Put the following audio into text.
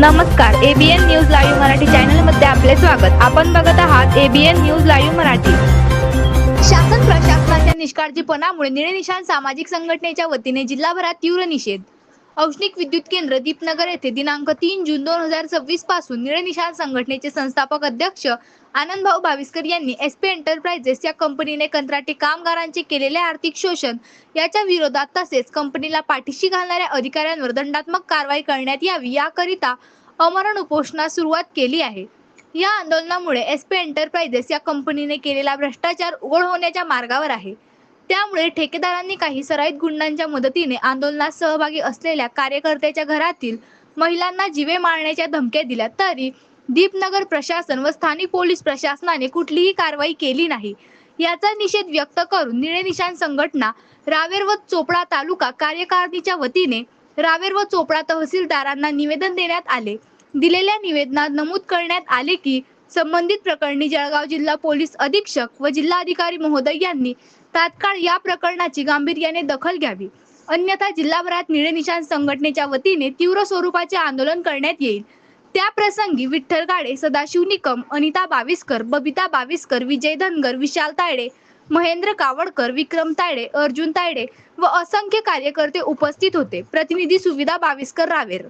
नमस्कार, ABN news live Marathi चॅनलमध्ये आपले स्वागत। आपण बघत आहात एबीएन न्यूज लाईव्ह मराठी। शासन प्रशासनाच्या निष्काळजीपणामुळे निळे निशाण सामाजिक संघटनेच्या वतीने जिल्हाभरात तीव्र निषेध। औष्णिक विद्युत केंद्र दीपनगर येथे दिनांक 3 जून 2026 पासून निळे निशाण संघटनेचे संस्थापक अध्यक्ष आनंदभाऊ भाविस्कर यांनी एसपी एंटरप्राइजेस या कंपनीने कंत्राटी कामगारांचे केलेले आर्थिक शोषण याच्या विरोधात तसेच कंपनीला पाठीशी घालणाऱ्या अधिकाऱ्यांवर दंडात्मक कारवाई करण्यात यावी याकरिता आमरण उपोषणास सुरुवात केली आहे। या आंदोलनामुळे एसपी एंटरप्राइजेस या कंपनीने केलेला भ्रष्टाचार उघड होण्याच्या मार्गावर आहे। त्यामुळे ठेकेदारांनी काही सराईत गुंडांच्या मदतीने आंदोलनात सहभागी असलेल्या कार्यकर्त्याच्या घरातील महिलांना जीवे मारण्याच्या धमक्या दिल्या तरी दीपनगर प्रशासन व स्थानिक पोलीस प्रशासनाने कुठलीही कारवाई केली नाही। याचा निषेध व्यक्त करून निळे निशाण संघटना रावेर व चोपडा तालुका कार्यकारिणीच्या वतीने रावेर व चोपडा तहसीलदारांना निवेदन देण्यात आले। दिलेल्या निवेदनात नमूद करण्यात आले की संबंधित प्रकरणी जळगाव जिल्हा पोलीस अधीक्षक व जिल्हाधिकारी महोदय यांनी तात्काळ या प्रकरणाची गांभीर्याने दखल घ्यावी, अन्यथा जिल्हाभरात निळे निशाण संघटनेच्या वतीने तीव्र स्वरूपाचे आंदोलन करण्यात येईल। त्या प्रसंगी विठ्ठल गाडे, सदाशिव निकम, अनिता बाविस्कर, बबिता बाविस्कर, विजय धनगर, विशाल तायडे, महेंद्र कावडकर, विक्रम तायडे, अर्जुन तायडे व असंख्य कार्यकर्ते उपस्थित होते। प्रतिनिधी सुविधा बाविस्कर, रावेर।